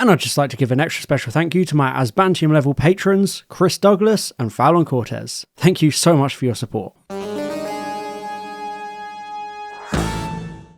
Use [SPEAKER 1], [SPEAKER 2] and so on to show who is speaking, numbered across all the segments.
[SPEAKER 1] And I'd just like to give an extra special thank you to my Asbantium level patrons, Chris Douglas and Fallon Cortez. Thank you so much for your support.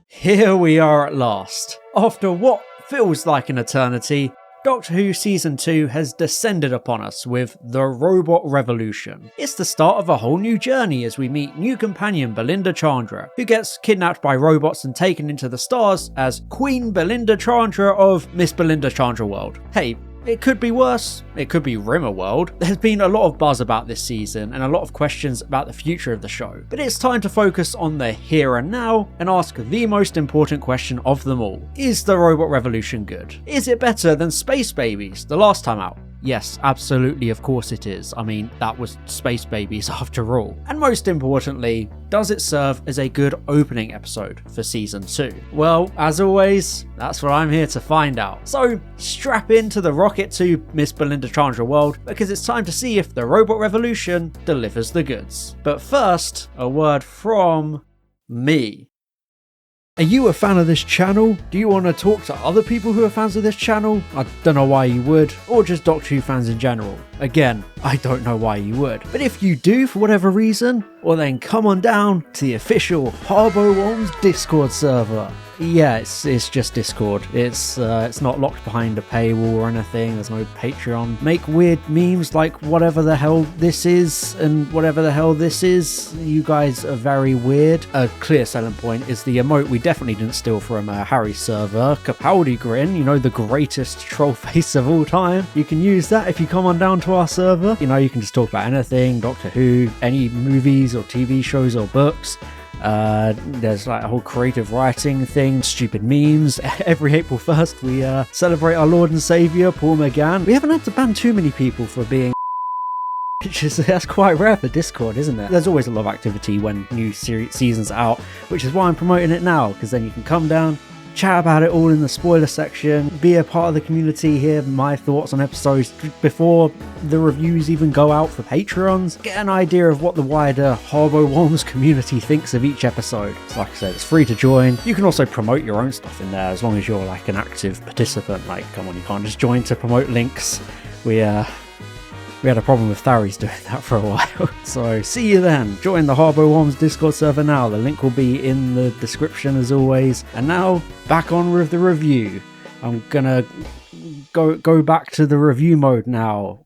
[SPEAKER 1] Here we are at last. After what feels like an eternity, Doctor Who Season 2 has descended upon us with the Robot Revolution. It's the start of a whole new journey as we meet new companion Belinda Chandra, who gets kidnapped by robots and taken into the stars as Queen Belinda Chandra of Miss Belinda Chandra World. Hey, it could be worse. It could be Rimmer World. There's been a lot of buzz about this season and a lot of questions about the future of the show. But it's time to focus on the here and now and ask the most important question of them all. Is the Robot Revolution good? Is it better than Space Babies, the last time out? Yes, absolutely, of course it is. I mean, that was Space Babies after all. And most importantly, does it serve as a good opening episode for Season 2? Well, as always, that's what I'm here to find out. So, strap into the rocket to Miss Belinda Chandra World, because it's time to see if the Robot Revolution delivers the goods. But first, a word from me. Are you a fan of this channel? Do you want to talk to other people who are fans of this channel? I don't know why you would, or just Doctor Who fans in general. Again, I don't know why you would. But if you do for whatever reason, well then come on down to the official Harbo Wholmes Discord server. Yeah, it's just Discord. It's not locked behind a paywall or anything. There's no Patreon. Make weird memes like whatever the hell this is and whatever the hell this is. You guys are very weird. A clear selling point is the emote we definitely didn't steal from Harry's server. Capaldi Grin, you know, the greatest troll face of all time. You can use that if you come on down to our server. You know, you can just talk about anything, Doctor Who, any movies or TV shows or books. There's like a whole creative writing thing, stupid memes. Every April 1st we celebrate our Lord and Saviour, Paul McGann. We haven't had to ban too many people for being that's quite rare for Discord, isn't it? There's always a lot of activity when new seasons are out, which is why I'm promoting it now, because then you can come down, chat about it all in the spoiler section, be a part of the community, hear my thoughts on episodes before the reviews even go out for Patreons, get an idea of what the wider Harbo Wholmes community thinks of each episode. So like I said, it's free to join. You can also promote your own stuff in there as long as you're like an active participant. Like, come on, you can't just join to promote links. We had a problem with Tharies doing that for a while. So see you then. Join the Harbo Wholmes Discord server now. The link will be in the description as always. And now, back on with the review. I'm gonna go back to the review mode now.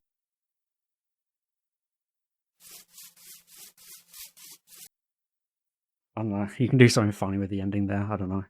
[SPEAKER 1] I don't know. You can do something funny with the ending there. I don't know.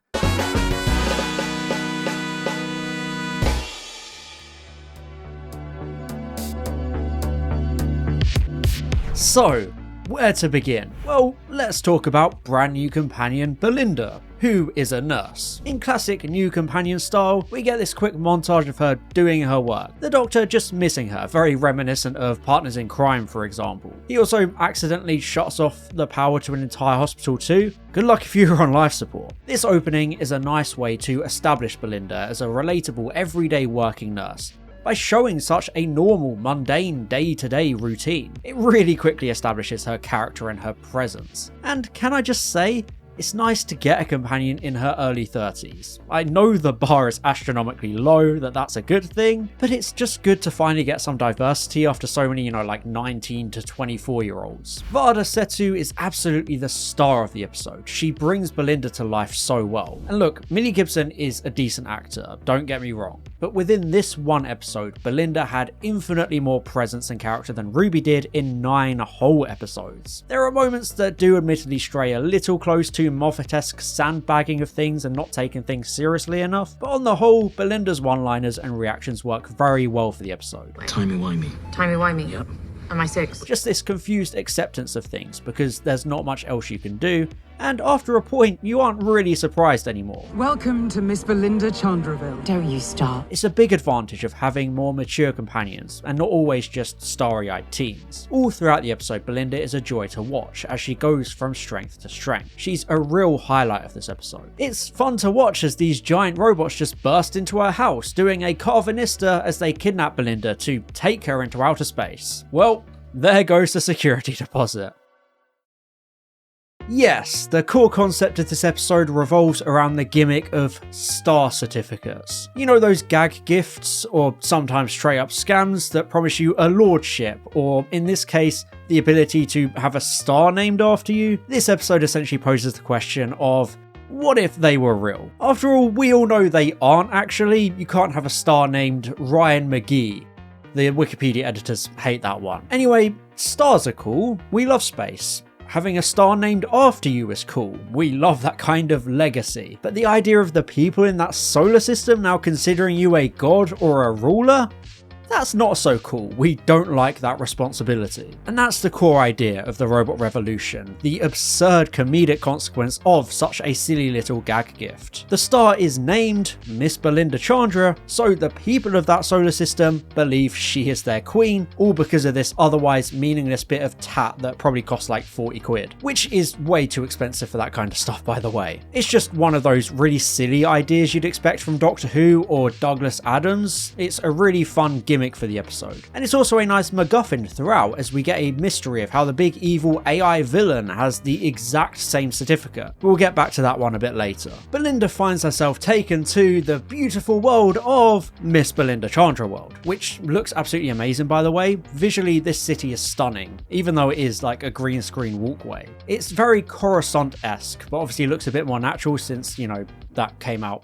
[SPEAKER 1] So, where to begin? Well, let's talk about brand new companion Belinda, who is a nurse. In classic new companion style, we get this quick montage of her doing her work, the Doctor just missing her, very reminiscent of Partners in Crime for example. He also accidentally shuts off the power to an entire hospital too. Good luck if you're on life support. This opening is a nice way to establish Belinda as a relatable everyday working nurse, by showing such a normal, mundane, day-to-day routine. It really quickly establishes her character and her presence. And can I just say, it's nice to get a companion in her early 30s. I know the bar is astronomically low, that's a good thing, but it's just good to finally get some diversity after so many, like 19 to 24 year olds. Vada Setu is absolutely the star of the episode. She brings Belinda to life so well. And look, Millie Gibson is a decent actor, don't get me wrong, but within this one episode, Belinda had infinitely more presence and character than Ruby did in 9 whole episodes. There are moments that do admittedly stray a little close to Moffat-esque sandbagging of things and not taking things seriously enough, but on the whole, Belinda's one-liners and reactions work very well for the episode.
[SPEAKER 2] Timey-wimey.
[SPEAKER 3] Timey-wimey?
[SPEAKER 2] Yep.
[SPEAKER 3] Am I 6?
[SPEAKER 1] Just this confused acceptance of things, because there's not much else you can do, and after a point, you aren't really surprised anymore.
[SPEAKER 4] Welcome to Miss Belinda Chandraville.
[SPEAKER 3] Don't you stop.
[SPEAKER 1] It's a big advantage of having more mature companions, and not always just starry-eyed teens. All throughout the episode, Belinda is a joy to watch as she goes from strength to strength. She's a real highlight of this episode. It's fun to watch as these giant robots just burst into her house, doing a carvanista as they kidnap Belinda to take her into outer space. Well, there goes the security deposit. Yes, the core concept of this episode revolves around the gimmick of star certificates. You know, those gag gifts, or sometimes straight up scams that promise you a lordship, or in this case, the ability to have a star named after you? This episode essentially poses the question of, what if they were real? After all, we all know they aren't actually. You can't have a star named Ryan McGee. The Wikipedia editors hate that one. Anyway, stars are cool. We love space. Having a star named after you is cool. We love that kind of legacy. But the idea of the people in that solar system now considering you a god or a ruler? That's not so cool. We don't like that responsibility. And that's the core idea of the robot revolution, the absurd comedic consequence of such a silly little gag gift. The star is named Miss Belinda Chandra, so the people of that solar system believe she is their queen, all because of this otherwise meaningless bit of tat that probably costs like 40 quid, which is way too expensive for that kind of stuff, by the way. It's just one of those really silly ideas you'd expect from Doctor Who or Douglas Adams. It's a really fun gimmick for the episode. And it's also a nice MacGuffin throughout, as we get a mystery of how the big evil AI villain has the exact same certificate. We'll get back to that one a bit later. Belinda finds herself taken to the beautiful world of Miss Belinda Chandra World, which looks absolutely amazing, by the way. Visually, this city is stunning, even though it is like a green screen walkway. It's very Coruscant-esque, but obviously looks a bit more natural since, you know, that came out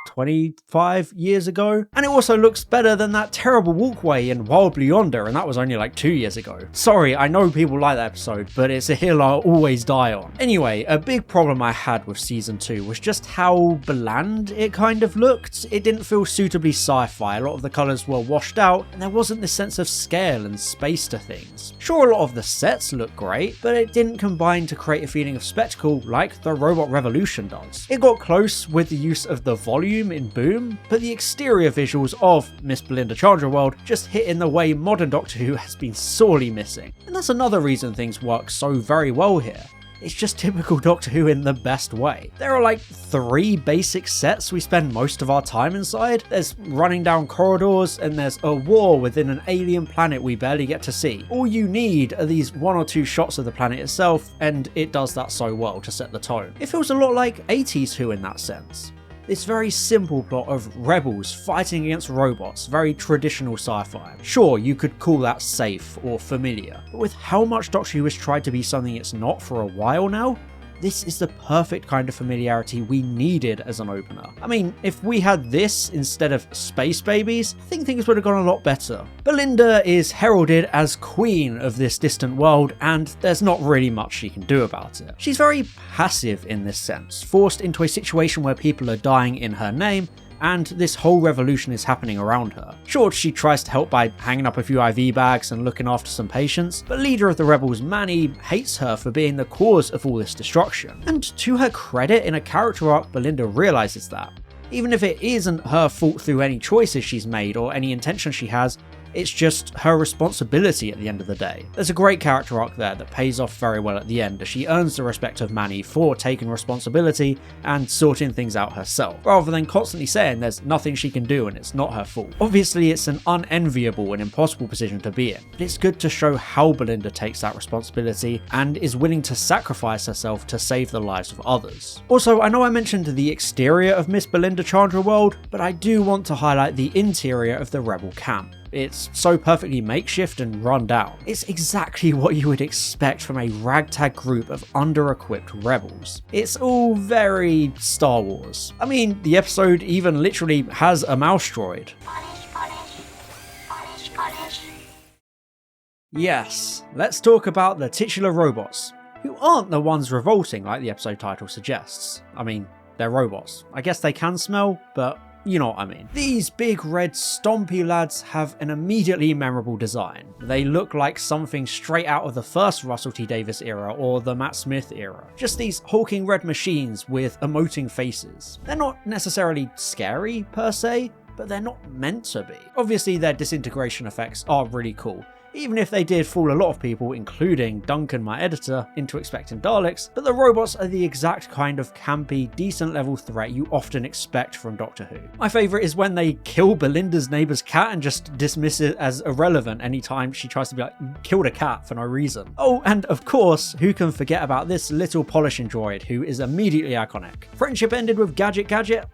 [SPEAKER 1] 25 years ago, and it also looks better than that terrible walkway in Wild Blue Yonder, and that was only like 2 years ago. Sorry, I know people like that episode, but it's a hill I'll always die on. Anyway, a big problem I had with season 2 was just how bland it kind of looked. It didn't feel suitably sci-fi, a lot of the colours were washed out, and there wasn't this sense of scale and space to things. Sure, a lot of the sets look great, but it didn't combine to create a feeling of spectacle like the robot revolution does. It got close with the use of the volume in Boom, but the exterior visuals of Miss Belinda Chandra World just hit in the way modern Doctor Who has been sorely missing. And that's another reason things work so very well here. It's just typical Doctor Who in the best way. There are like 3 basic sets we spend most of our time inside. There's running down corridors, and there's a war within an alien planet we barely get to see. All you need are these 1 or 2 shots of the planet itself, and it does that so well to set the tone. It feels a lot like 80s Who in that sense. This very simple plot of rebels fighting against robots, very traditional sci-fi. Sure, you could call that safe or familiar, but with how much Doctor Who has tried to be something it's not for a while now, this is the perfect kind of familiarity we needed as an opener. I mean, if we had this instead of Space Babies, I think things would have gone a lot better. Belinda is heralded as queen of this distant world, and there's not really much she can do about it. She's very passive in this sense, forced into a situation where people are dying in her name, and this whole revolution is happening around her. Sure, she tries to help by hanging up a few IV bags and looking after some patients, but leader of the rebels, Manny, hates her for being the cause of all this destruction. And to her credit, in a character arc, Belinda realizes that. Even if it isn't her fault through any choices she's made or any intention she has, it's just her responsibility at the end of the day. There's a great character arc there that pays off very well at the end, as she earns the respect of Manny for taking responsibility and sorting things out herself, rather than constantly saying there's nothing she can do and it's not her fault. Obviously, it's an unenviable and impossible position to be in, but it's good to show how Belinda takes that responsibility and is willing to sacrifice herself to save the lives of others. Also, I know I mentioned the exterior of Miss Belinda Chandra World, but I do want to highlight the interior of the rebel camp. It's so perfectly makeshift and run down. It's exactly what you would expect from a ragtag group of under-equipped rebels. It's all very Star Wars. I mean, the episode even literally has a mouse droid. Yes, let's talk about the titular robots, who aren't the ones revolting like the episode title suggests. I mean, they're robots. I guess they can smell, but you know what I mean. These big red stompy lads have an immediately memorable design. They look like something straight out of the first Russell T Davies era or the Matt Smith era. Just these hulking red machines with emoting faces. They're not necessarily scary per se, but they're not meant to be. Obviously their disintegration effects are really cool. even if they did fool a lot of people, including Duncan, my editor, into expecting Daleks, but the robots are the exact kind of campy, decent level threat you often expect from Doctor Who. My favourite is when they kill Belinda's neighbour's cat and just dismiss it as irrelevant anytime she tries to be like, you killed a cat for no reason. Oh, and of course, who can forget about this little polishing droid who is immediately iconic. Friendship ended with Gadget,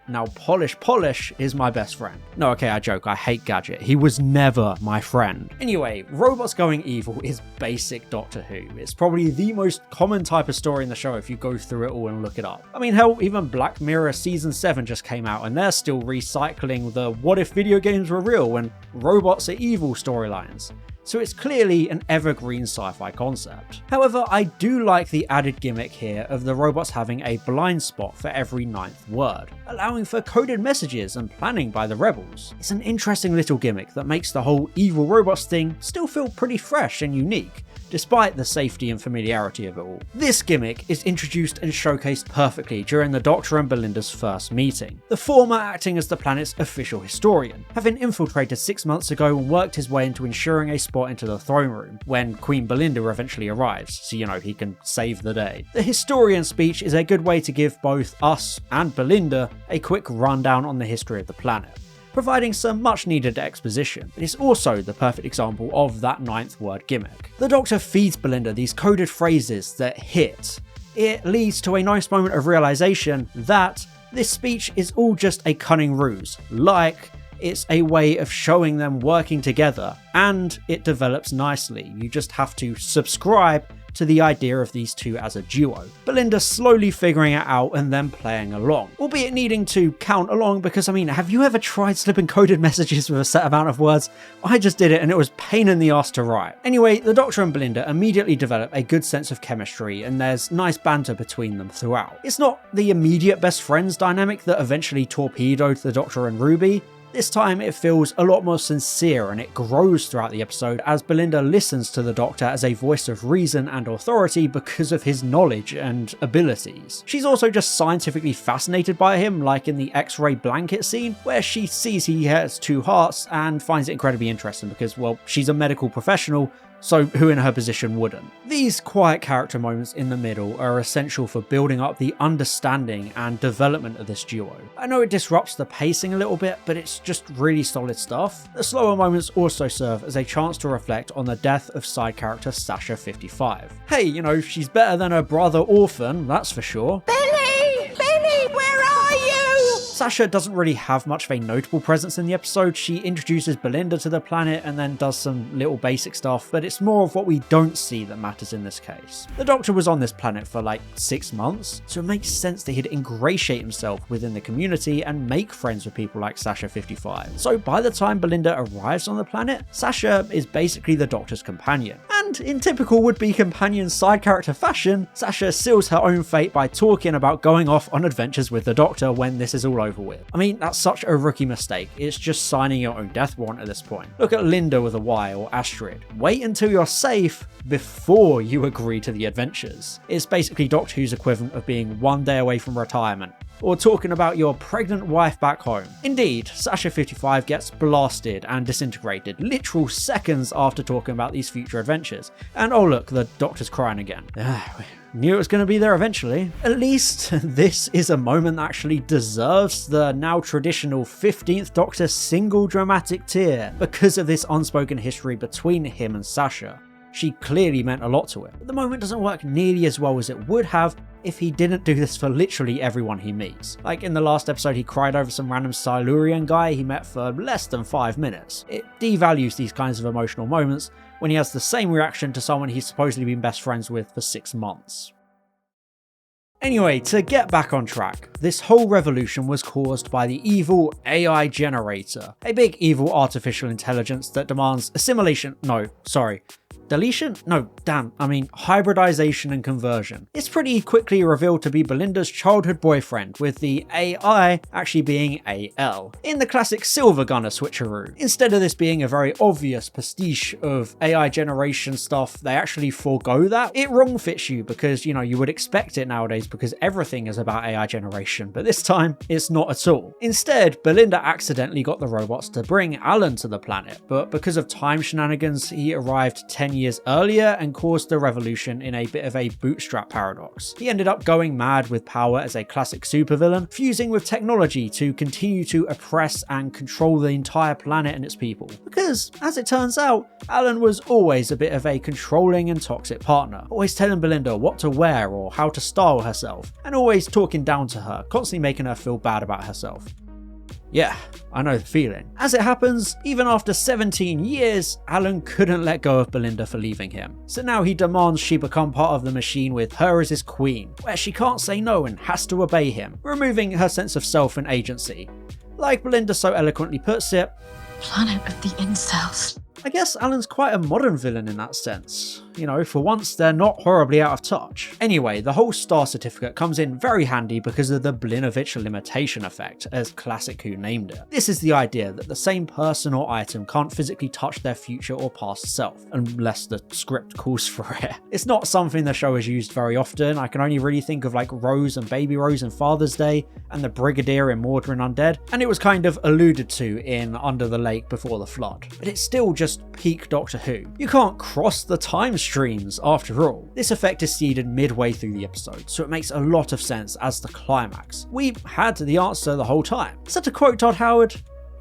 [SPEAKER 1] now Polish is my best friend. No, okay, I joke, I hate Gadget. He was never my friend. Anyway, robots going evil is basic Doctor Who. It's probably the most common type of story in the show if you go through it all and look it up. I mean, hell, even Black Mirror Season 7 just came out and they're still recycling the what if video games were real when robots are evil storylines. So it's clearly an evergreen sci-fi concept. However, I do like the added gimmick here of the robots having a blind spot for every 9th word, allowing for coded messages and planning by the rebels. It's an interesting little gimmick that makes the whole evil robots thing still feel pretty fresh and unique, despite the safety and familiarity of it all. This gimmick is introduced and showcased perfectly during the Doctor and Belinda's first meeting, the former acting as the planet's official historian, having infiltrated 6 months ago and worked his way into ensuring a spot into the throne room when Queen Belinda eventually arrives, so he can save the day. The historian speech is a good way to give both us and Belinda a quick rundown on the history of the planet, providing some much needed exposition. It is also the perfect example of that 9th word gimmick. The Doctor feeds Belinda these coded phrases that hit. It leads to a nice moment of realization that this speech is all just a cunning ruse, like it's a way of showing them working together, and it develops nicely. You just have to subscribe to the idea of these two as a duo. Belinda slowly figuring it out and then playing along, albeit needing to count along because, have you ever tried slipping coded messages with a set amount of words? I just did it and it was pain in the ass to write. Anyway, the Doctor and Belinda immediately develop a good sense of chemistry and there's nice banter between them throughout. It's not the immediate best friends dynamic that eventually torpedoed the Doctor and Ruby. This time it feels a lot more sincere and it grows throughout the episode as Belinda listens to the Doctor as a voice of reason and authority because of his knowledge and abilities. She's also just scientifically fascinated by him, like in the X-ray blanket scene, where she sees he has 2 hearts and finds it incredibly interesting because, well, she's a medical professional, so who in her position wouldn't? These quiet character moments in the middle are essential for building up the understanding and development of this duo. I know it disrupts the pacing a little bit, but it's just really solid stuff. The slower moments also serve as a chance to reflect on the death of side character Sasha 55. Hey, she's better than her brother Orphan, that's for sure.
[SPEAKER 2] Billy, where are you?
[SPEAKER 1] Sasha doesn't really have much of a notable presence in the episode. She introduces Belinda to the planet and then does some little basic stuff, but it's more of what we don't see that matters in this case. The Doctor was on this planet for like 6 months, so it makes sense that he'd ingratiate himself within the community and make friends with people like Sasha 55. So by the time Belinda arrives on the planet, Sasha is basically the Doctor's companion. And in typical would-be companion side character fashion, Sasha seals her own fate by talking about going off on adventures with the Doctor when this is all over with. That's such a rookie mistake. It's just signing your own death warrant at this point. Look at Linda with a Y or Astrid. Wait until you're safe before you agree to the adventures. It's basically Doctor Who's equivalent of being 1 day away from retirement, or talking about your pregnant wife back home. Indeed, Sasha 55 gets blasted and disintegrated literal seconds after talking about these future adventures. And oh look, the Doctor's crying again. Knew it was going to be there eventually. At least this is a moment that actually deserves the now traditional 15th Doctor single dramatic tear because of this unspoken history between him and Sasha. She clearly meant a lot to him, but the moment doesn't work nearly as well as it would have if he didn't do this for literally everyone he meets. Like in the last episode, he cried over some random Silurian guy he met for less than 5 minutes. It devalues these kinds of emotional moments when he has the same reaction to someone he's supposedly been best friends with for 6 months. Anyway, to get back on track, this whole revolution was caused by the evil AI generator, a big evil artificial intelligence that demands deletion? No, damn, I mean hybridization and conversion. It's pretty quickly revealed to be Belinda's childhood boyfriend, with the AI actually being AL, in the classic Silver Gunner switcheroo. Instead of this being a very obvious pastiche of AI generation stuff, they actually forego that. It wrong fits you because, you know, you would expect it nowadays because everything is about AI generation, but this time it's not at all. Instead, Belinda accidentally got the robots to bring Alan to the planet, but because of time shenanigans, he arrived 10 years earlier and caused the revolution in a bit of a bootstrap paradox. He ended up going mad with power as a classic supervillain, fusing with technology to continue to oppress and control the entire planet and its people. Because, as it turns out, Alan was always a bit of a controlling and toxic partner, always telling Belinda what to wear or how to style herself, and always talking down to her, constantly making her feel bad about herself. Yeah, I know the feeling. As it happens, even after 17 years, Alan couldn't let go of Belinda for leaving him. So now he demands she become part of the machine with her as his queen, where she can't say no and has to obey him, removing her sense of self and agency. Like Belinda so eloquently puts it,
[SPEAKER 3] Planet of the incels.
[SPEAKER 1] I guess Alan's quite a modern villain in that sense. You know, for once they're not horribly out of touch. Anyway, the whole star certificate comes in very handy because of the Blinovitch limitation effect, as Classic Who named it. This is the idea that the same person or item can't physically touch their future or past self, unless the script calls for it. It's not something the show has used very often. I can only really think of like Rose and Baby Rose in Father's Day, and the Brigadier in Mordor and Undead, and it was kind of alluded to in Under the Lake Before the Flood. But it's still just peak Doctor Who. You can't cross the time streams after all. This effect is seeded midway through the episode, so it makes a lot of sense as the climax. We had the answer the whole time. So to quote Todd Howard,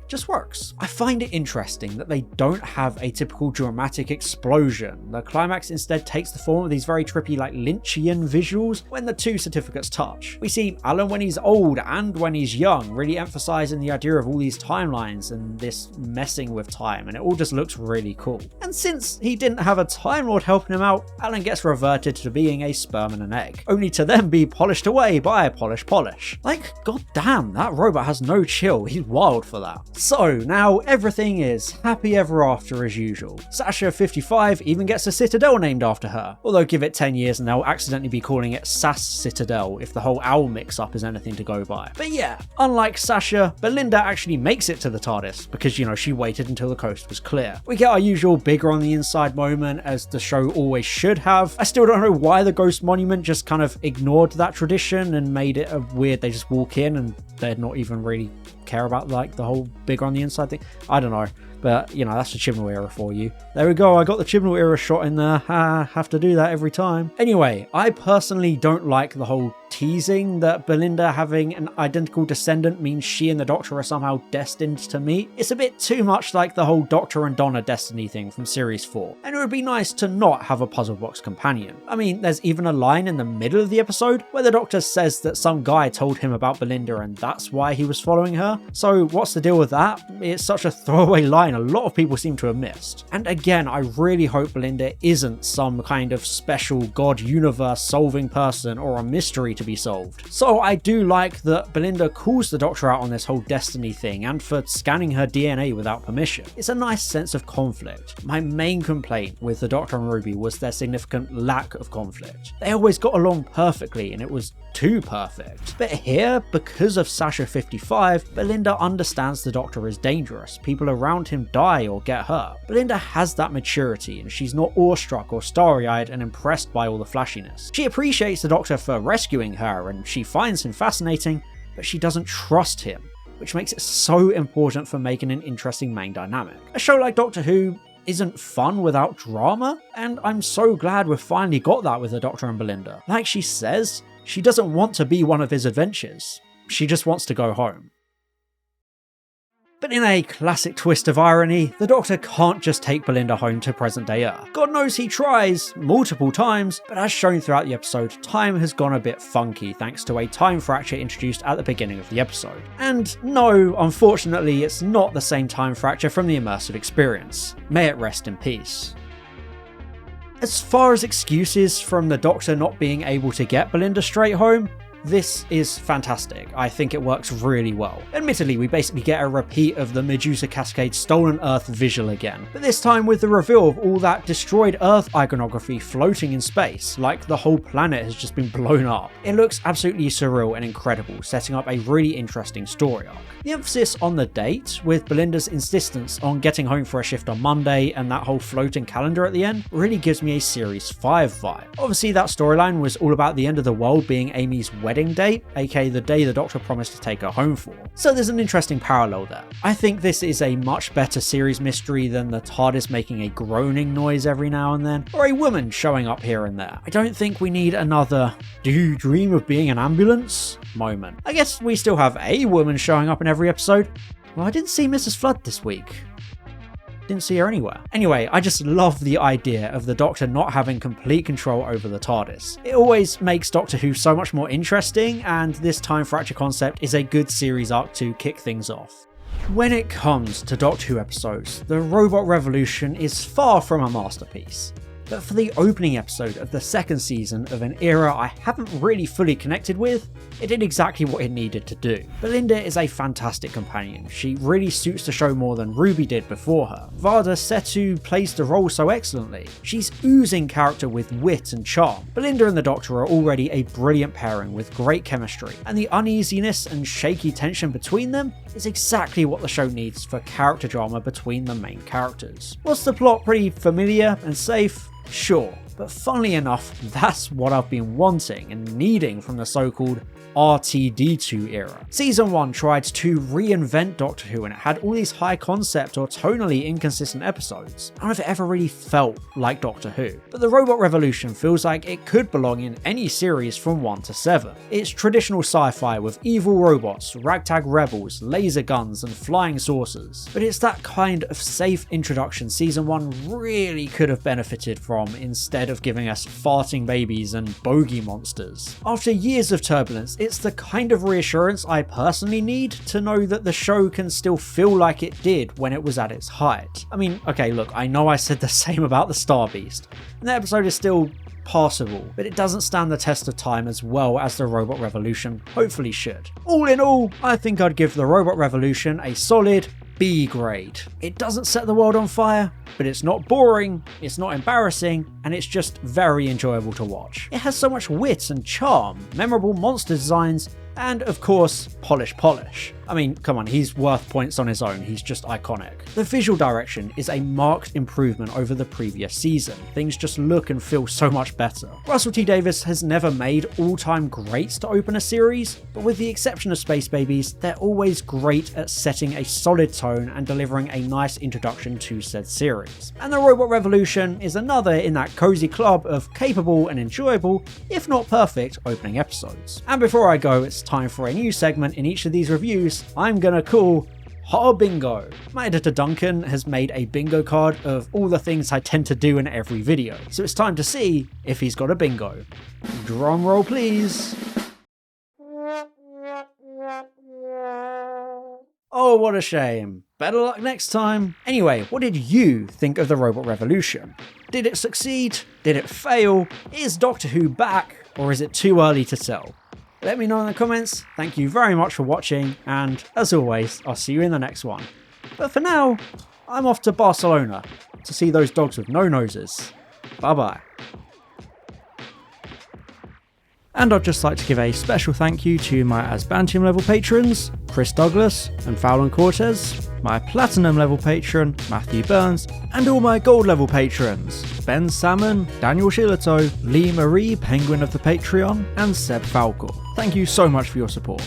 [SPEAKER 1] just works. I find it interesting that they don't have a typical dramatic explosion. The climax instead takes the form of these very trippy, like Lynchian visuals when the two certificates touch. We see Alan when he's old and when he's young, really emphasizing the idea of all these timelines and this messing with time, and it all just looks really cool. And since he didn't have a Time Lord helping him out, Alan gets reverted to being a sperm and an egg, only to then be polished away by Polish. Like, goddamn, that robot has no chill. He's wild for that. So now everything is happy ever after as usual. Sasha 55 even gets a citadel named after her, although give it 10 years and they'll accidentally be calling it Sass Citadel if the whole owl mix up is anything to go by. But yeah, unlike Sasha, Belinda actually makes it to the TARDIS because, you know, she waited until the coast was clear. We get our usual bigger on the inside moment, as the show always should have. I still don't know why the Ghost Monument just kind of ignored that tradition and made it a weird, they just walk in and they're not even really care about like the whole bigger on the inside thing. I don't know, but you know, that's the Chibnall era for you. There we go, I got the Chibnall era shot in there. Have to do that every time. Anyway, I personally don't like the whole teasing that Belinda having an identical descendant means she and the Doctor are somehow destined to meet. It's a bit too much like the whole Doctor and Donna destiny thing from series 4, and it would be nice to not have a puzzle box companion. I mean, there's even a line in the middle of the episode where the Doctor says that some guy told him about Belinda and that's why he was following her. So what's the deal with that? It's such a throwaway line a lot of people seem to have missed. And again, I really hope Belinda isn't some kind of special god universe solving person or a mystery to be solved. So I do like that Belinda calls the Doctor out on this whole destiny thing and for scanning her DNA without permission. It's a nice sense of conflict. My main complaint with the Doctor and Ruby was their significant lack of conflict. They always got along perfectly and it was too perfect. But here, because of Sasha 55, Belinda understands the Doctor is dangerous. People around him die or get hurt. Belinda has that maturity and she's not awestruck or starry-eyed and impressed by all the flashiness. She appreciates the Doctor for rescuing her and she finds him fascinating, but she doesn't trust him, which makes it so important for making an interesting main dynamic. A show like Doctor Who isn't fun without drama, and I'm so glad we've finally got that with the Doctor and Belinda. Like she says, she doesn't want to be one of his adventures. She just wants to go home. But in a classic twist of irony, the Doctor can't just take Belinda home to present-day Earth. God knows he tries multiple times, but as shown throughout the episode, time has gone a bit funky thanks to a time fracture introduced at the beginning of the episode. And no, unfortunately, it's not the same time fracture from the immersive experience. May it rest in peace. As far as excuses from the Doctor not being able to get Belinda straight home, This is fantastic. I think it works really well. Admittedly, we basically get a repeat of the Medusa Cascade Stolen Earth visual again, but this time with the reveal of all that destroyed Earth iconography floating in space, like the whole planet has just been blown up. It looks absolutely surreal and incredible, setting up a really interesting story arc. The emphasis on the date, with Belinda's insistence on getting home for a shift on Monday and that whole floating calendar at the end, really gives me a Series 5 vibe. Obviously that storyline was all about the end of the world being Amy's wedding date, aka the day the Doctor promised to take her home for. So there's an interesting parallel there. I think this is a much better series mystery than the TARDIS making a groaning noise every now and then, or a woman showing up here and there. I don't think we need another "do you dream of being an ambulance?" moment. I guess we still have a woman showing up in every episode. Well, I didn't see Mrs. Flood this week. Didn't see her anywhere. Anyway, I just love the idea of the Doctor not having complete control over the TARDIS. It always makes Doctor Who so much more interesting, and this time fracture concept is a good series arc to kick things off. When it comes to Doctor Who episodes, the Robot Revolution is far from a masterpiece. But for the opening episode of the second season of an era I haven't really fully connected with, it did exactly what it needed to do. Belinda is a fantastic companion. She really suits the show more than Ruby did before her. Varda Setu plays the role so excellently. She's oozing character with wit and charm. Belinda and the Doctor are already a brilliant pairing with great chemistry, and the uneasiness and shaky tension between them is exactly what the show needs for character drama between the main characters. Was the plot pretty familiar and safe? Sure, but funnily enough, that's what I've been wanting and needing from the so-called RTD2 era. Season 1 tried to reinvent Doctor Who and it had all these high concept or tonally inconsistent episodes. None of it ever really felt like Doctor Who. But the Robot Revolution feels like it could belong in any series from 1 to 7. It's traditional sci-fi with evil robots, ragtag rebels, laser guns and flying saucers. But it's that kind of safe introduction Season 1 really could have benefited from instead of giving us farting babies and bogey monsters. After years of turbulence, it's the kind of reassurance I personally need to know that the show can still feel like it did when it was at its height. I mean, okay, look, I know I said the same about the Star Beast, and the episode is still passable, but it doesn't stand the test of time as well as the Robot Revolution hopefully should. All in all, I think I'd give the Robot Revolution a solid B grade. It doesn't set the world on fire, but it's not boring, it's not embarrassing, and it's just very enjoyable to watch. It has so much wit and charm, memorable monster designs, and of course, polish. I mean, come on, he's worth points on his own, he's just iconic. The visual direction is a marked improvement over the previous season. Things just look and feel so much better. Russell T Davies has never made all-time greats to open a series, but with the exception of Space Babies, they're always great at setting a solid tone and delivering a nice introduction to said series. And the Robot Revolution is another in that cozy club of capable and enjoyable, if not perfect, opening episodes. And before I go, it's time for a new segment in each of these reviews I'm gonna call Hot Bingo. My editor Duncan has made a bingo card of all the things I tend to do in every video, so it's time to see if he's got a bingo. Drum roll please. Oh, what a shame. Better luck next time. Anyway, what did you think of the Robot Revolution? Did it succeed? Did it fail? Is Doctor Who back? Or is it too early to tell? Let me know in the comments. Thank you very much for watching, and as always, I'll see you in the next one. But for now, I'm off to Barcelona to see those dogs with no noses. Bye bye. And I'd just like to give a special thank you to my Asbantium level patrons, Chris Douglas and Fowlon Cortez, my Platinum level patron, Matthew Burns, and all my Gold level patrons, Ben Salmon, Daniel Shillito, Lee Marie, Penguin of the Patreon, and Seb Falco. Thank you so much for your support.